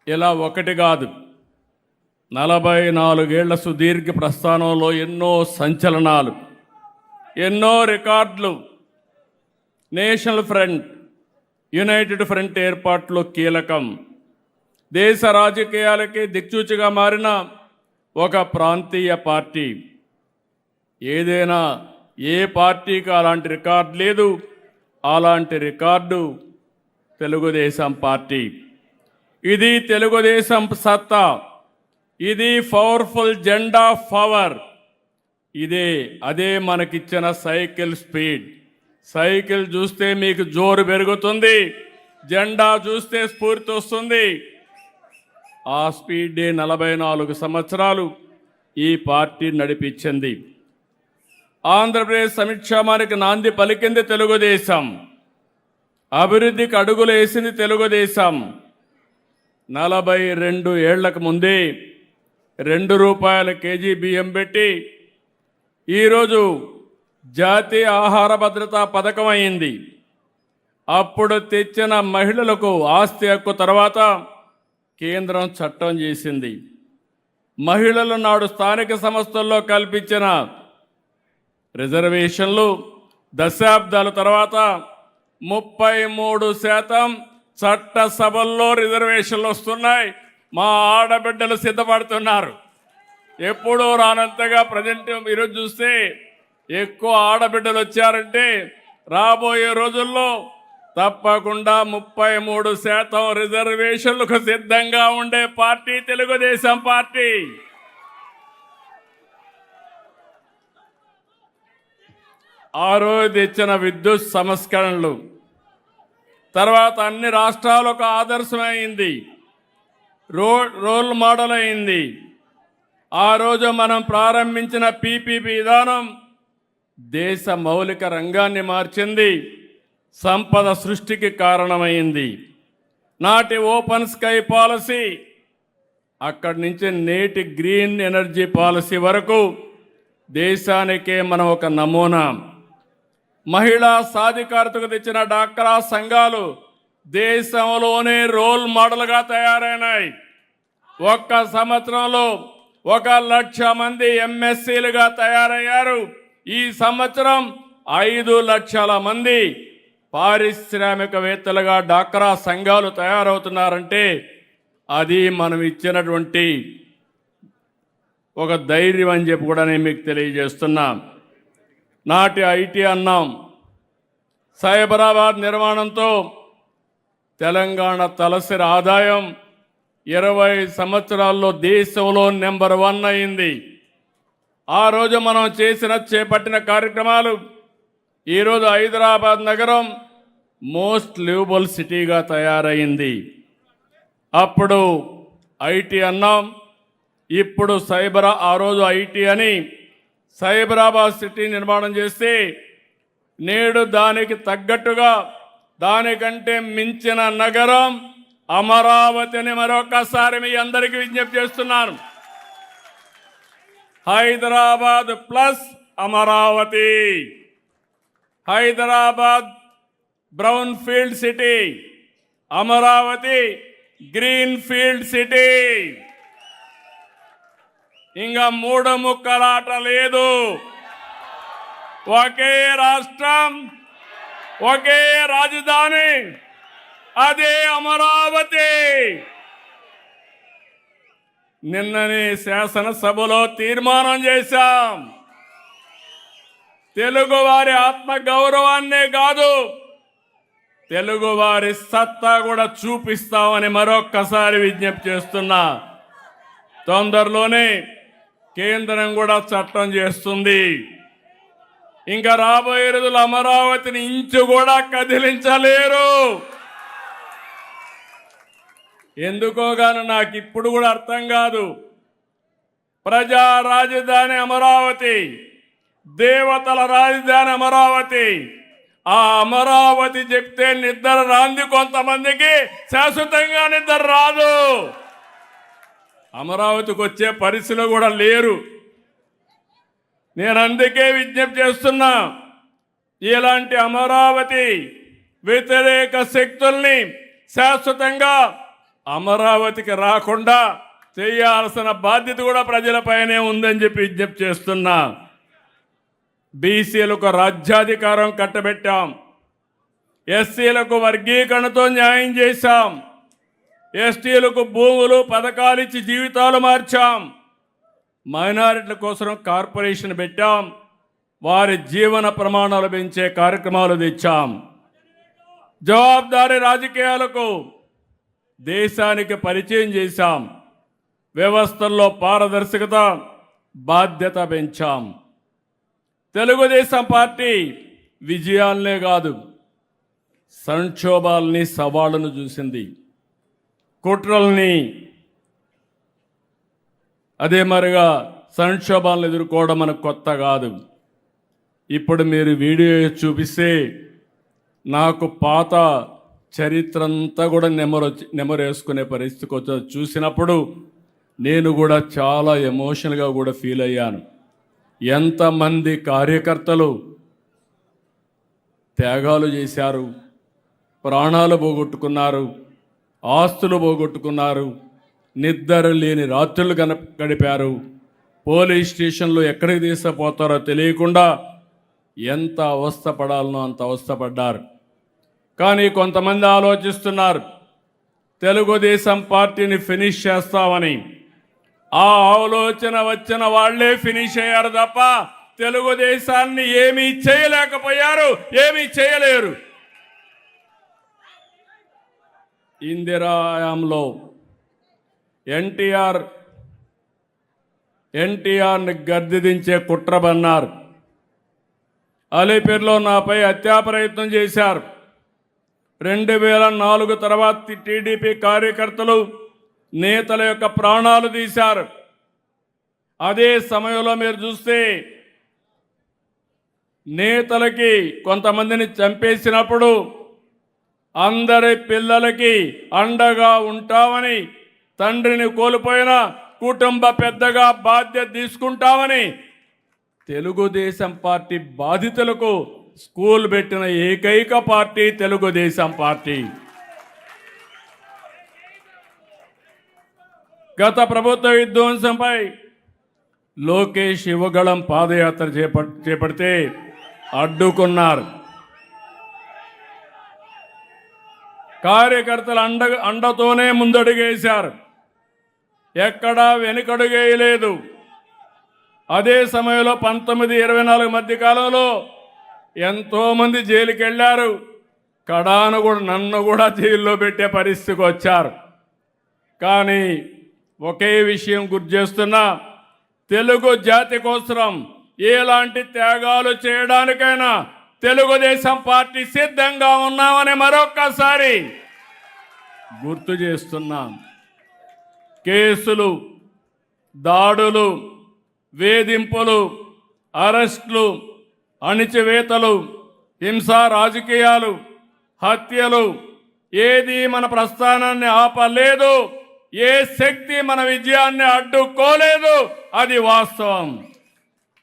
ఇలా ఒకటి కాదు, 44 ఏళ్ల సుదీర్ఘ ప్రస్థానంలో ఎన్నో సంచలనాలు, ఎన్నో రికార్డులు. నేషనల్ ఫ్రంట్, యునైటెడ్ ఫ్రంట్ ఏర్పాటులో కీలకం. దేశ రాజకీయాలకి దిక్సూచిగా మారిన ఒక ప్రాంతీయ పార్టీ. ఏదైనా ఏ పార్టీకి అలాంటి రికార్డు లేదు. అలాంటి రికార్డు తెలుగుదేశం పార్టీ. ఇది తెలుగుదేశం సత్తా. ఇది పవర్ఫుల్ జెండా ఆఫ్ పవర్. అదే మనకిచ్చిన సైకిల్ స్పీడ్. సైకిల్ చూస్తే మీకు జోరు పెరుగుతుంది, జెండా చూస్తే స్ఫూర్తి వస్తుంది. ఆ స్పీడే 44 సంవత్సరాలు ఈ పార్టీ నడిపించింది. ఆంధ్రప్రదేశ్ సంక్షేమానికి నాంది పలికింది తెలుగుదేశం. అభివృద్ధికి అడుగులు వేసింది తెలుగుదేశం. 42 ఏళ్లకు ముందే ₹2 కేజీ బియ్యం పెట్టి ఈరోజు జాతీయ ఆహార భద్రతా పథకం అయింది. అప్పుడు తెచ్చిన మహిళలకు ఆస్తి హక్కు తర్వాత కేంద్రం చట్టం చేసింది. మహిళలు నాడు స్థానిక సంస్థల్లో కల్పించిన రిజర్వేషన్లు దశాబ్దాల తర్వాత 33% చట్టసభల్లో రిజర్వేషన్లు వస్తున్నాయి. మా ఆడబిడ్డలు సిద్ధపడుతున్నారు. ఎప్పుడూ రానంతగా ప్రజెంట్ ఈరోజు చూస్తే ఎక్కువ ఆడబిడ్డలు వచ్చారంటే రాబోయే రోజుల్లో తప్పకుండా 33% రిజర్వేషన్లకు సిద్ధంగా ఉండే పార్టీ తెలుగుదేశం పార్టీ. ఆ రోజు తెచ్చిన విద్యుత్ సంస్కరణలు తర్వాత అన్ని రాష్ట్రాలకు ఆదర్శమైంది, రోల్ మోడల్ అయింది. ఆ రోజు మనం ప్రారంభించిన పీపీపీ విధానం దేశ మౌలిక రంగాన్ని మార్చింది, సంపద సృష్టికి కారణమైంది. నాటి ఓపెన్ స్కై పాలసీ, అక్కడి నుంచి నేటి గ్రీన్ ఎనర్జీ పాలసీ వరకు దేశానికే మనం ఒక నమూనా. మహిళా సాధికారతకు తెచ్చిన డాక్రా సంఘాలు దేశంలోనే రోల్ మోడల్గా తయారైనాయి. ఒక్క సంవత్సరంలో 1,00,000 మంది ఎంఎస్సీలుగా తయారయ్యారు. ఈ సంవత్సరం 5 లక్షల మంది పారిశ్రామికవేత్తలుగా డాక్రా సంఘాలు తయారవుతున్నారంటే అది మనం ఇచ్చినటువంటి ఒక ధైర్యం అని చెప్పి కూడా నేను మీకు తెలియజేస్తున్నాం. నాటి ఐటీ అన్నాం. సైబరాబాద్ నిర్మాణంతో తెలంగాణ తలసరి ఆదాయం 20 సంవత్సరాల్లో దేశంలో నెంబర్ 1 అయింది. ఆ రోజు మనం చేపట్టిన కార్యక్రమాలు ఈరోజు హైదరాబాద్ నగరం మోస్ట్ లివబుల్ సిటీగా తయారైంది. అప్పుడు ఐటీ అన్నాం, ఇప్పుడు ఆ రోజు ఐటీ అని సైబరాబాద్ సిటీ నిర్మాణం చేస్తే నేడు దానికి తగ్గట్టుగా దానికంటే మించిన నగరం అమరావతిని మరొకసారి మీ అందరికీ విజ్ఞప్తి చేస్తున్నాను. Hyderabad plus Amaravati, Hyderabad brown field city, Amaravati green field city. ఇంకా 3 ముక్కలాట లేదు. ఒకే రాష్ట్రం, ఒకే రాజధాని, అదే అమరావతి. నిన్ననే శాసనసభలో తీర్మానం చేశాం. తెలుగువారి ఆత్మగౌరవాన్నే కాదు, తెలుగువారి సత్తా కూడా చూపిస్తామని మరొక్కసారి విజ్ఞప్తి చేస్తున్నా. తొందరలోనే కేంద్రం కూడా చట్టం చేస్తుంది. ఇంకా రాబోయే రోజులు అమరావతిని ఇంచు కూడా కదిలించలేరు. ఎందుకోగాను నాకు ఇప్పుడు కూడా అర్థం కాదు. ప్రజా రాజధాని అమరావతి, దేవతల రాజధాని అమరావతి. ఆ అమరావతి చెప్తే నిద్ర రాంది కొంతమందికి, శాశ్వతంగా నిద్ర రాదు. అమరావతికి వచ్చే పరిస్థితులు కూడా లేరు. నేను అందుకే విజ్ఞప్తి చేస్తున్నా, ఇలాంటి అమరావతి వ్యతిరేక శక్తుల్ని శాశ్వతంగా అమరావతికి రాకుండా చేయాల్సిన బాధ్యత కూడా ప్రజలపైనే ఉందని చెప్పి విజ్ఞప్తి చేస్తున్నా. బీసీలకు రాజ్యాధికారం కట్టబెట్టాం, ఎస్సీలకు వర్గీకరణతో న్యాయం చేశాం, ఎస్టీలకు భూములు పథకాలు ఇచ్చి జీవితాలు మార్చాం, మైనారిటీల కోసం కార్పొరేషన్ పెట్టాం, వారి జీవన ప్రమాణాలు పెంచే కార్యక్రమాలు తెచ్చాం. జవాబుదారీ రాజకీయాలకు దేశానికి పరిచయం చేశాం, వ్యవస్థల్లో పారదర్శకత బాధ్యత పెంచాం. తెలుగుదేశం పార్టీ విజయాలనే కాదు సంక్షోభాలని సవాళ్ళను చూసింది, కుట్రల్ని, అదే మరిగా సంక్షోభాలను ఎదుర్కోవడం మనకు కొత్త కాదు. ఇప్పుడు మీరు వీడియో చూపిస్తే నాకు పాత చరిత్ర అంతా కూడా నెమరేసుకునే పరిస్థితికి వచ్చి చూసినప్పుడు నేను కూడా చాలా ఎమోషనల్గా కూడా ఫీల్ అయ్యాను. ఎంతమంది కార్యకర్తలు త్యాగాలు చేశారు, ప్రాణాలు పోగొట్టుకున్నారు, ఆస్తులు పోగొట్టుకున్నారు, నిద్ర లేని రాత్రులు గడిపారు, పోలీస్ స్టేషన్లో ఎక్కడికి తీసుకుపోతారో తెలియకుండా ఎంత అవస్థపడాలనో అంత అవస్థపడ్డారు. కానీ కొంతమంది ఆలోచిస్తున్నారు తెలుగుదేశం పార్టీని ఫినిష్ చేస్తామని. ఆ ఆలోచన వచ్చిన వాళ్లే ఫినిష్ అయ్యారు తప్ప తెలుగుదేశాన్ని ఏమీ చేయలేకపోయారు, ఏమీ చేయలేరు. ఇందిరాయాంలో ఎన్టీఆర్ని గద్దెదించే కుట్రబన్నారు. అలీపేరులో నాపై హత్యా ప్రయత్నం చేశారు. 2004 తర్వాత టీడీపీ కార్యకర్తలు నేతల యొక్క ప్రాణాలు తీశారు. అదే సమయంలో మీరు చూస్తే నేతలకి కొంతమందిని చంపేసినప్పుడు అందరి పిల్లలకి అండగా ఉంటామని, తండ్రిని కోల్పోయిన కుటుంబ పెద్దగా బాధ్యత తీసుకుంటామని తెలుగుదేశం పార్టీ బాధితులకు స్కూల్ పెట్టిన ఏకైక పార్టీ తెలుగుదేశం పార్టీ. గత ప్రభుత్వ విధ్వంసంపై లోకేష్ యువగళం పాదయాత్ర చేపడితే అడ్డుకున్నారు. కార్యకర్తల అండతోనే ముందడుగేశారు, ఎక్కడా వెనుకడుగేయలేదు. అదే సమయంలో 19-24 మధ్య కాలంలో ఎంతోమంది జైలుకి వెళ్ళారు. కడాను కూడా నన్ను కూడా జైల్లో పెట్టే పరిస్థితికి వచ్చారు. కానీ ఒకే విషయం గుర్తు చేస్తున్నా, తెలుగు జాతి కోసం ఎలాంటి త్యాగాలు చేయడానికైనా తెలుగుదేశం పార్టీ సిద్ధంగా ఉన్నామని మరొక్కసారి గుర్తు చేస్తున్నాం. కేసులు, దాడులు, వేధింపులు, అరెస్టులు, అణిచివేతలు, హింసా రాజకీయాలు, హత్యలు ఏది మన ప్రస్థానాన్ని ఆపలేదు. ఏ శక్తి మన విజయాన్ని అడ్డుకోలేదు. అది వాస్తవం.